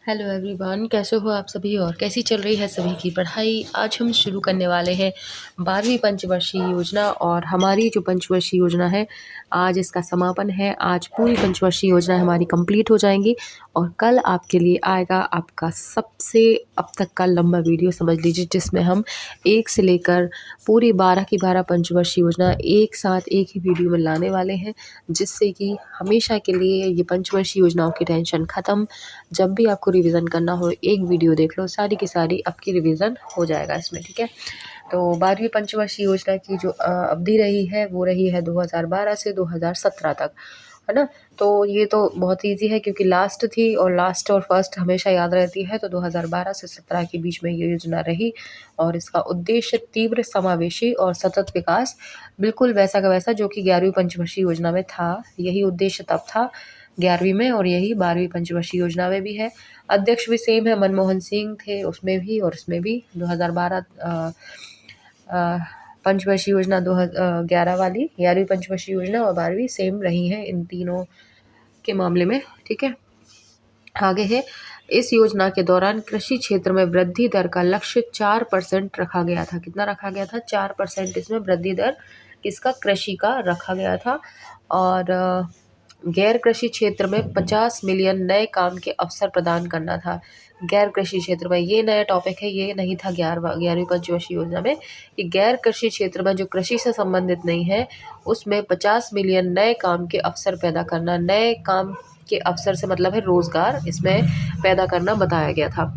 Hello everyone, कैसे हो आप सभी और कैसी चल रही है सभी की पढ़ाई। आज हम शुरू करने वाले हैं 12वीं पंचवर्षीय योजना। और हमारी जो पंचवर्षीय योजना है, आज इसका समापन है। आज पूरी पंचवर्षीय योजना हमारी कंप्लीट हो जाएंगी और कल आपके लिए आएगा आपका सबसे अब तक का लंबा वीडियो, समझ लीजिए, जिसमें हम 1 से लेकर पूरी 12 की 12 पंचवर्षीय योजना एक साथ एक ही वीडियो में लाने वाले हैं, जिससे कि हमेशा के लिए ये पंचवर्षीय योजनाओं की टेंशन ख़त्म। जब भी आपको रिवीजन करना हो, एक वीडियो देख लो, सारी की सारी आपकी रिवीजन हो जाएगा इसमें। ठीक है, तो 12वीं पंचवर्षीय योजना की जो अवधि रही है वो रही है 2012 से 2017 तक, है ना। तो ये तो बहुत इजी है क्योंकि लास्ट थी और लास्ट और फर्स्ट हमेशा याद रहती है। तो 2012 से 17 के बीच में ये योजना रही और इसका उद्देश्य तीव्र, समावेशी और सतत विकास, बिल्कुल वैसा का वैसा जो कि 11वीं पंचवर्षीय योजना में था। यही उद्देश्य तब था 11वीं में और यही 12वीं पंचवर्षीय योजना में भी है। अध्यक्ष भी सेम है, मनमोहन सिंह थे उसमें भी और इसमें भी। 2012 पंचवर्षीय योजना 2011 वाली 11वीं पंचवर्षीय योजना और 12वीं सेम रही हैं इन तीनों के मामले में। ठीक है, आगे है, इस योजना के दौरान कृषि क्षेत्र में वृद्धि दर का लक्ष्य 4% रखा गया था। कितना रखा गया था? 4% इसमें वृद्धि दर किसका? कृषि का रखा गया था। और गैर कृषि क्षेत्र में 50 मिलियन नए काम के अवसर प्रदान करना था। गैर कृषि क्षेत्र में ये नया टॉपिक है, ये नहीं था 11वीं पंचवर्षीय योजना में, कि गैर कृषि क्षेत्र में जो कृषि से संबंधित नहीं है उसमें 50 मिलियन नए काम के अवसर पैदा करना। नए काम के अवसर से मतलब है रोजगार, इसमें पैदा करना बताया गया था।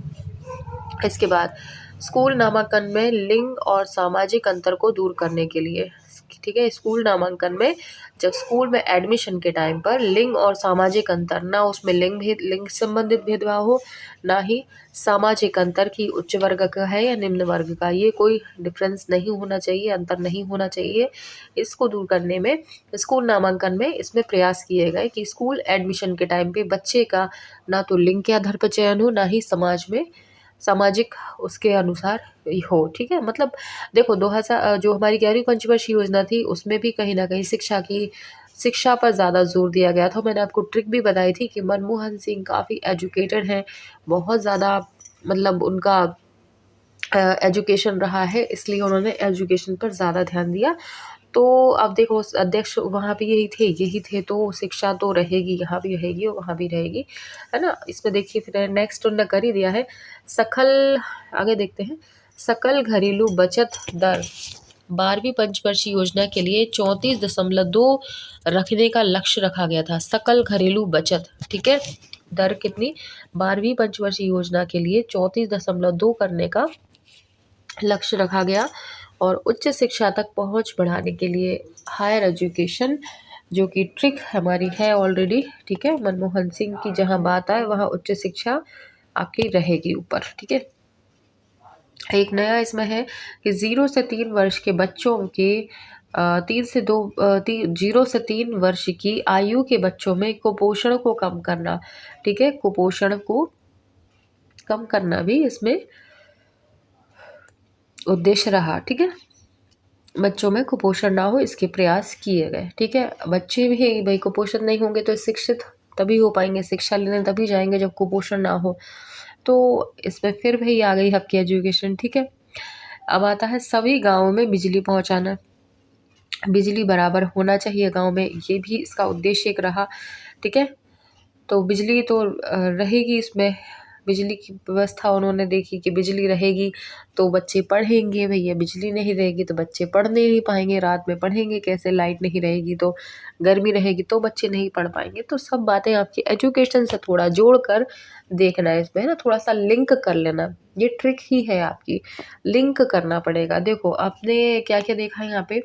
इसके बाद स्कूल नामांकन में लिंग और सामाजिक अंतर को दूर करने के लिए, ठीक है, स्कूल नामांकन में जब स्कूल में एडमिशन के टाइम पर लिंग और सामाजिक अंतर, ना उसमें लिंग संबंधित भेदभाव हो, ना ही सामाजिक अंतर की उच्च वर्ग का है या निम्न वर्ग का, ये कोई डिफरेंस नहीं होना चाहिए, अंतर नहीं होना चाहिए। इसको दूर करने में स्कूल नामांकन में इसमें प्रयास किए गए कि स्कूल एडमिशन के टाइम पे बच्चे का ना तो लिंग के आधार पर चयन हो, ना ही समाज में सामाजिक उसके अनुसार हो। ठीक है, मतलब देखो 2000 जो हमारी 11वीं पंचवर्षीय योजना थी उसमें भी कहीं ना कहीं शिक्षा पर ज़्यादा जोर दिया गया था। मैंने आपको ट्रिक भी बताई थी कि मनमोहन सिंह काफ़ी एजुकेटेड हैं, बहुत ज़्यादा, मतलब उनका एजुकेशन रहा है, इसलिए उन्होंने एजुकेशन पर ज़्यादा ध्यान दिया। तो अब देखो अध्यक्ष वहाँ पे यही थे तो शिक्षा तो रहेगी, यहाँ भी रहेगी और वहाँ भी रहेगी, है ना। इसमें देखिए फिर नेक्स्ट उन्होंने कर ही दिया है सकल, आगे देखते हैं, सकल घरेलू बचत दर 12वीं पंचवर्षीय योजना के लिए 34.2 रखने का लक्ष्य रखा गया था। सकल घरेलू बचत, ठीक है, दर कितनी? 12वीं पंचवर्षीय योजना के लिए 34.2 करने का लक्ष्य रखा गया। और उच्च शिक्षा तक पहुंच बढ़ाने के लिए हायर एजुकेशन, जो कि ट्रिक हमारी है ऑलरेडी, ठीक है, मनमोहन सिंह की जहां बात आए वहां उच्च शिक्षा आपकी रहेगी ऊपर। ठीक है, एक नया इसमें है कि 0 से 3 वर्ष के बच्चों के 0 से 3 वर्ष की आयु के बच्चों में कुपोषण को कम करना। ठीक है, कुपोषण को कम करना भी इसमें उद्देश्य रहा। ठीक है, बच्चों में कुपोषण ना हो इसके प्रयास किए गए। ठीक है, बच्चे भी भाई कुपोषण नहीं होंगे तो शिक्षित तभी हो पाएंगे, शिक्षा लेने तभी जाएंगे जब कुपोषण ना हो। तो इसमें फिर भाई आ गई आपकी एजुकेशन। ठीक है, अब आता है सभी गाँवों में बिजली पहुंचाना, बिजली बराबर होना चाहिए गाँव में, ये भी इसका उद्देश्य एक रहा। ठीक है, तो बिजली तो रहेगी, इसमें बिजली की व्यवस्था उन्होंने देखी कि बिजली रहेगी तो बच्चे पढ़ेंगे। भैया बिजली नहीं रहेगी तो बच्चे पढ़ नहीं पाएंगे, रात में पढ़ेंगे कैसे? लाइट नहीं रहेगी तो, गर्मी रहेगी तो बच्चे नहीं पढ़ पाएंगे। तो सब बातें आपकी एजुकेशन से थोड़ा जोड़ कर देखना है इसमें, है ना, थोड़ा सा लिंक कर लेना, ये ट्रिक ही है आपकी, लिंक करना पड़ेगा। देखो आपने क्या क्या देखा यहाँ पे,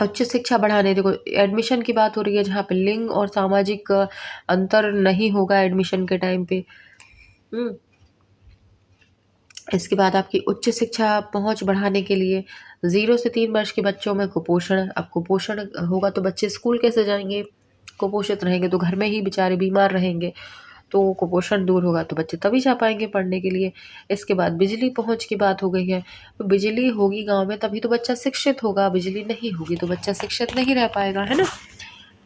उच्च शिक्षा बढ़ाने, देखो एडमिशन की बात हो रही है जहाँ पे लिंग और सामाजिक अंतर नहीं होगा एडमिशन के टाइम पे। इसके बाद आपकी उच्च शिक्षा पहुंच बढ़ाने के लिए 0 से 3 वर्ष के बच्चों में कुपोषण, अब कुपोषण होगा तो बच्चे स्कूल कैसे जाएंगे? कुपोषित रहेंगे तो घर में ही बेचारे बीमार रहेंगे, तो कुपोषण दूर होगा तो बच्चे तभी जा पाएंगे पढ़ने के लिए। इसके बाद बिजली पहुंच की बात हो गई है, तो बिजली होगी गांव में तभी तो बच्चा शिक्षित होगा, बिजली नहीं होगी तो बच्चा शिक्षित नहीं रह पाएगा, है ना,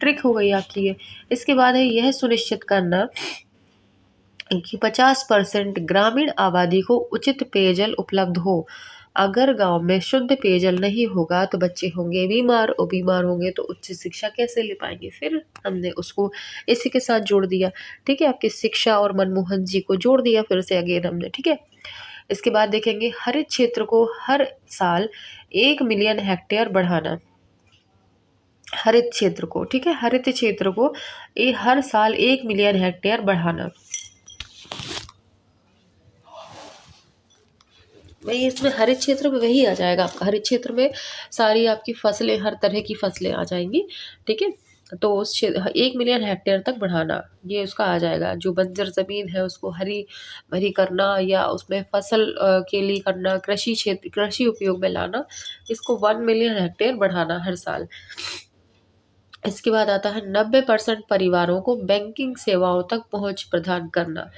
ट्रिक हो गई आपकी ये। इसके बाद है यह सुनिश्चित करना कि 50% ग्रामीण आबादी को उचित पेयजल उपलब्ध हो। अगर गांव में शुद्ध पेयजल नहीं होगा तो बच्चे होंगे बीमार, और बीमार होंगे तो उच्च शिक्षा कैसे ले पाएंगे। फिर हमने उसको इसी के साथ जोड़ दिया। ठीक है, आपकी शिक्षा और मनमोहन जी को जोड़ दिया फिर से अगेन हमने। ठीक है, इसके बाद देखेंगे हरित क्षेत्र को हर साल 1 मिलियन हेक्टेयर बढ़ाना। हरित क्षेत्र को, ठीक है, हरित क्षेत्र को हर साल 1 मिलियन हेक्टेयर बढ़ाना। वही इसमें हरित क्षेत्र में वही आ जाएगा आपका। हरित क्षेत्र में सारी आपकी फसलें, हर तरह की फसलें आ जाएंगी। ठीक है, तो उस 1 मिलियन हेक्टेयर तक बढ़ाना, ये उसका आ जाएगा। जो बंजर जमीन है उसको हरी भरी करना, या उसमें फसल के लिए करना, कृषि क्षेत्र, कृषि उपयोग में लाना, इसको 1 मिलियन हेक्टेयर बढ़ाना हर साल। इसके बाद आता है 90% परिवारों को बैंकिंग सेवाओं तक पहुंच प्रदान करना।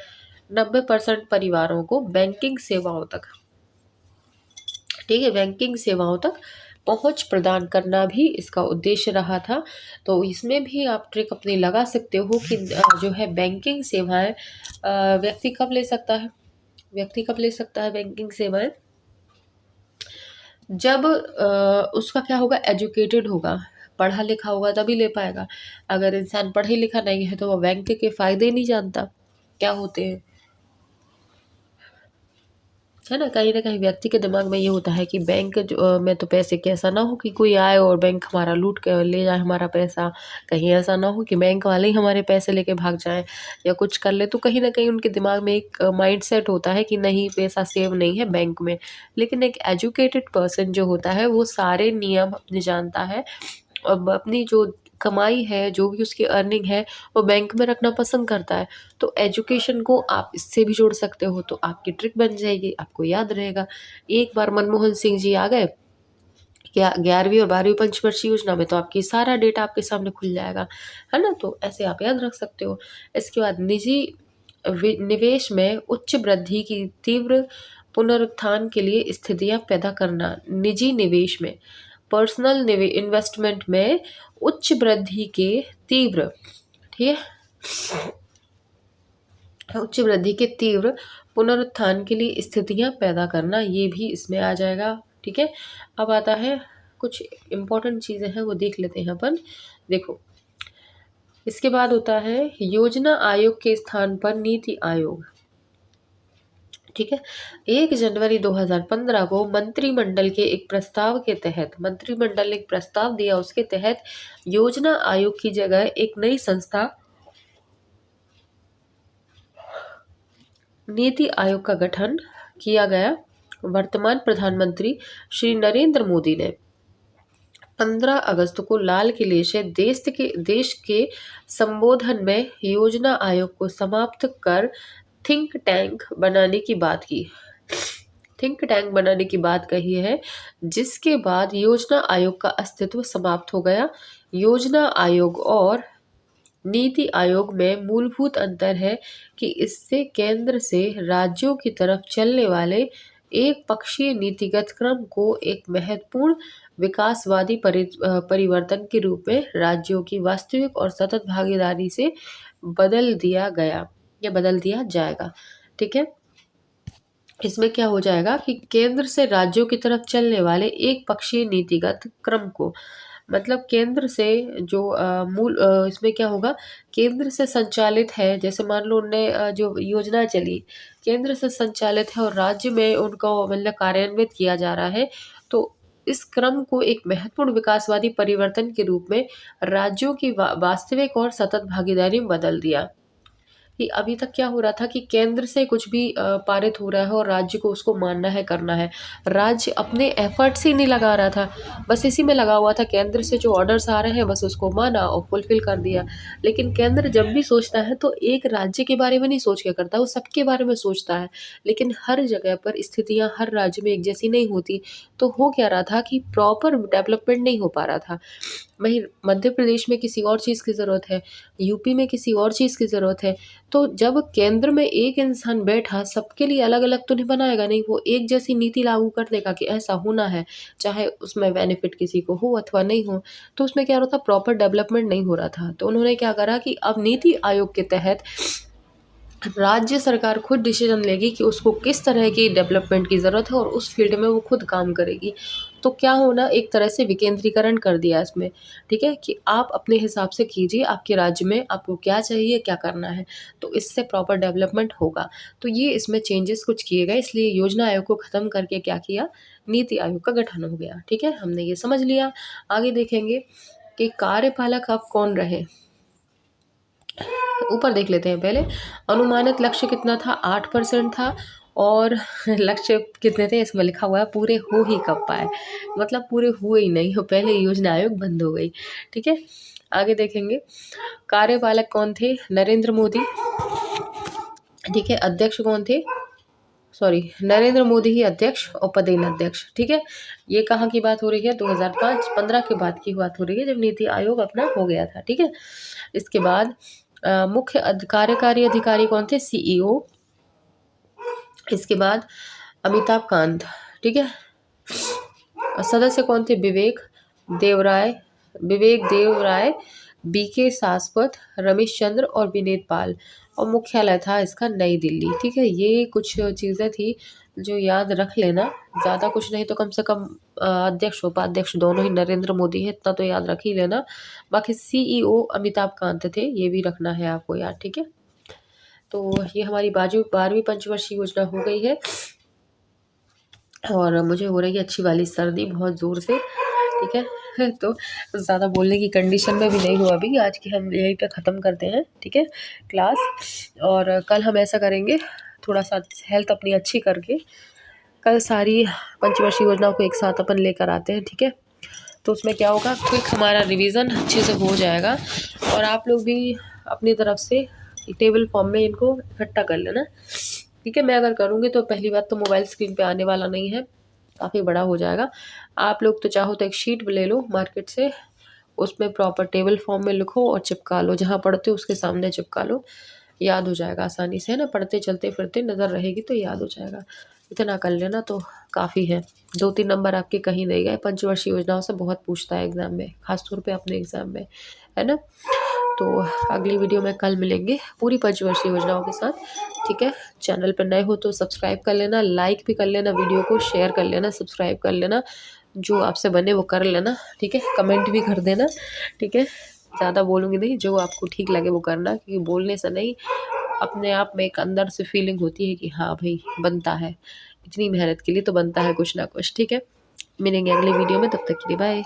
90% परिवारों को बैंकिंग सेवाओं तक, ठीक है, बैंकिंग सेवाओं तक पहुंच प्रदान करना भी इसका उद्देश्य रहा था। तो इसमें भी आप ट्रिक अपनी लगा सकते हो कि जो है बैंकिंग सेवाएं व्यक्ति कब ले सकता है। व्यक्ति कब ले सकता है बैंकिंग सेवाएं? जब उसका क्या होगा, एजुकेटेड होगा, पढ़ा लिखा होगा तभी ले पाएगा। अगर इंसान पढ़ा लिखा नहीं है तो वो बैंक के फ़ायदे नहीं जानता क्या होते हैं, है ना। कहीं ना कहीं व्यक्ति के दिमाग में ये होता है कि बैंक में तो पैसे के, ऐसा ना हो कि कोई आए और बैंक हमारा लूट के ले जाए हमारा पैसा। कहीं ऐसा ना हो कि बैंक वाले ही हमारे पैसे लेके भाग जाएं या कुछ कर ले। तो कहीं ना कहीं उनके दिमाग में एक माइंड सेट होता है कि नहीं, पैसा सेव नहीं है बैंक में। लेकिन एक एजुकेटेड पर्सन जो होता है वो सारे नियम अपने जानता है, और अपनी जो कमाई है, जो भी उसकी अर्निंग है, वो बैंक में रखना पसंद करता है। तो एजुकेशन को आप इससे भी जोड़ सकते हो, तो आपकी ट्रिक बन जाएगी, आपको याद रहेगा। एक बार मनमोहन सिंह जी आ गए क्या 11वीं और 12वीं पंचवर्षीय योजना में, तो आपकी सारा डेटा आपके सामने खुल जाएगा, है ना। तो ऐसे आप याद रख सकते हो। इसके बाद निजी निवेश में उच्च वृद्धि की तीव्र पुनरुत्थान के लिए स्थितियां पैदा करना। निजी निवेश में, पर्सनल इन्वेस्टमेंट में उच्च वृद्धि के तीव्र, ठीक है, उच्च वृद्धि के तीव्र पुनरुत्थान के लिए स्थितियां पैदा करना, ये भी इसमें आ जाएगा। ठीक है, अब आता है कुछ इम्पोर्टेंट चीज़ें हैं वो देख लेते हैं अपन। देखो, इसके बाद होता है योजना आयोग के स्थान पर नीति आयोग। ठीक है, 1 जनवरी 2015 को मंत्रिमंडल के एक प्रस्ताव के तहत, मंत्रिमंडल ने एक प्रस्ताव दिया, उसके तहत योजना आयोग की जगह एक नई संस्था नीति आयोग का गठन किया गया। वर्तमान प्रधानमंत्री श्री नरेंद्र मोदी ने 15 अगस्त को लाल किले से देश के संबोधन में योजना आयोग को समाप्त कर थिंक टैंक बनाने की बात की। थिंक टैंक बनाने की बात कही है, जिसके बाद योजना आयोग का अस्तित्व समाप्त हो गया। योजना आयोग और नीति आयोग में मूलभूत अंतर है कि इससे केंद्र से राज्यों की तरफ चलने वाले एक पक्षीय नीतिगत क्रम को एक महत्वपूर्ण विकासवादी परिवर्तन के रूप में राज्यों की वास्तविक और सतत भागीदारी से बदल दिया गया या बदल दिया जाएगा। ठीक है, इसमें क्या हो जाएगा कि केंद्र से राज्यों की तरफ चलने वाले एक पक्षीय नीतिगत क्रम को, मतलब केंद्र से जो इसमें क्या होगा, केंद्र से संचालित है, जैसे मान लो उनने जो योजना चली केंद्र से संचालित है और राज्य में उनको मतलब कार्यान्वित किया जा रहा है, तो इस क्रम को एक महत्वपूर्ण विकासवादी परिवर्तन के रूप में राज्यों की वास्तविक और सतत भागीदारी में बदल दिया। कि अभी तक क्या हो रहा था कि केंद्र से कुछ भी पारित हो रहा है और राज्य को उसको मानना है, करना है। राज्य अपने एफर्ट्स ही नहीं लगा रहा था, बस इसी में लगा हुआ था। केंद्र से जो ऑर्डर्स आ रहे हैं बस उसको माना और फुलफिल कर दिया। लेकिन केंद्र जब भी सोचता है तो एक राज्य के बारे में नहीं सोच के करता, वो सबके बारे में सोचता है। लेकिन हर जगह पर स्थितियाँ हर राज्य में एक जैसी नहीं होती, तो हो क्या रहा था कि प्रॉपर डेवलपमेंट नहीं हो पा रहा था। वहीं मध्य प्रदेश में किसी और चीज़ की ज़रूरत है, यूपी में किसी और चीज़ की ज़रूरत है। तो जब केंद्र में एक इंसान बैठा, सबके लिए अलग अलग तो नहीं बनाएगा, नहीं, वो एक जैसी नीति लागू कर देगा कि ऐसा होना है, चाहे उसमें बेनिफिट किसी को हो अथवा नहीं हो। तो उसमें क्या हो रहा था, प्रॉपर डेवलपमेंट नहीं हो रहा था। तो उन्होंने क्या करा कि अब नीति आयोग के तहत राज्य सरकार खुद डिसीजन लेगी कि उसको किस तरह की डेवलपमेंट की ज़रूरत है और उस फील्ड में वो खुद काम करेगी। तो क्या होना, एक तरह से विकेंद्रीकरण कर दिया इसमें, ठीक है? कि आप अपने हिसाब से कीजिए, आपके राज्य में आपको क्या चाहिए, क्या करना है, तो इससे प्रॉपर डेवलपमेंट होगा। तो ये इसमें चेंजेस कुछ किए गए, इसलिए योजना आयोग को ख़त्म करके क्या किया, नीति आयोग का गठन हो गया, ठीक है? हमने ये समझ लिया। आगे देखेंगे कि कार्यपालक अब कौन रहे। ऊपर देख लेते हैं पहले। अनुमानित लक्ष्य कितना था, 8% था। और लक्ष्य कितने थे, इसमें लिखा हुआ है पूरे हो ही कब पाए, मतलब पूरे हुए ही नहीं हो, पहले योजना आयोग बंद हो गई, ठीक है। आगे देखेंगे, कार्यपालक कौन थे, नरेंद्र मोदी, ठीक है। अध्यक्ष कौन थे, सॉरी, नरेंद्र मोदी ही अध्यक्ष और पदेन अध्यक्ष, ठीक है। ये कहाँ की बात हो रही है, 2005-15 के बाद की बात हो रही है, जब नीति आयोग अपना हो गया था, ठीक है। इसके बाद मुख्य कार्यकारी अधिकारी कौन थे, सीईओ। इसके बाद अमिताभ कांत, ठीक है। सदस्य कौन थे, विवेक देवराय, बीके सासवत, रमेश चंद्र और विनीत पाल। और मुख्यालय था इसका नई दिल्ली, ठीक है। ये कुछ चीज़ें थी जो याद रख लेना, ज़्यादा कुछ नहीं तो कम से कम अध्यक्ष उपाध्यक्ष दोनों ही नरेंद्र मोदी है, इतना तो याद रख ही लेना। बाकी सीईओ अमिताभ कांत थे, ये भी रखना है आपको याद, ठीक है। तो ये हमारी 12वीं पंचवर्षीय योजना हो गई है। और मुझे हो रही है अच्छी वाली सर्दी बहुत ज़ोर से, ठीक है। तो ज़्यादा बोलने की कंडीशन में भी नहीं हुआ अभी, आज की हम यहीं पे ख़त्म करते हैं, ठीक है, क्लास। और कल हम ऐसा करेंगे, थोड़ा सा हेल्थ अपनी अच्छी करके कल सारी पंचवर्षीय योजनाओं को एक साथ अपन लेकर आते हैं, ठीक है। तो उसमें क्या होगा, क्विक हमारा रिवीजन अच्छे से हो जाएगा। और आप लोग भी अपनी तरफ से टेबल फॉर्म में इनको इकट्ठा कर लेना, ठीक है। मैं अगर करूँगी तो पहली बात तो मोबाइल स्क्रीन पे आने वाला नहीं है, काफ़ी बड़ा हो जाएगा। आप लोग तो चाहो तो एक शीट ले लो मार्केट से, उसमें प्रॉपर टेबल फॉर्म में लिखो और चिपका लो, जहाँ पढ़ते हो उसके सामने चिपका लो, याद हो जाएगा आसानी से, है ना। पढ़ते चलते फिरते नज़र रहेगी तो याद हो जाएगा। इतना कर लेना तो काफ़ी है, 2-3 नंबर आपके कहीं नहीं गए। पंचवर्षीय योजनाओं से बहुत पूछता है एग्ज़ाम में, खासतौर पे अपने एग्ज़ाम में, है ना। तो अगली वीडियो में कल मिलेंगे पूरी पंचवर्षीय योजनाओं के साथ, ठीक है। चैनल पर नए हो तो सब्सक्राइब कर लेना, लाइक भी कर लेना, वीडियो को शेयर कर लेना, सब्सक्राइब कर लेना, जो आपसे बने वो कर लेना, ठीक है। कमेंट भी कर देना, ठीक है। ज़्यादा बोलूँगी नहीं, जो आपको ठीक लगे वो करना, क्योंकि बोलने से नहीं, अपने आप में एक अंदर से फीलिंग होती है कि हाँ भाई बनता है, इतनी मेहनत के लिए तो बनता है कुछ ना कुछ, ठीक है। मिलेंगे अगली वीडियो में, तब तक के लिए बाय।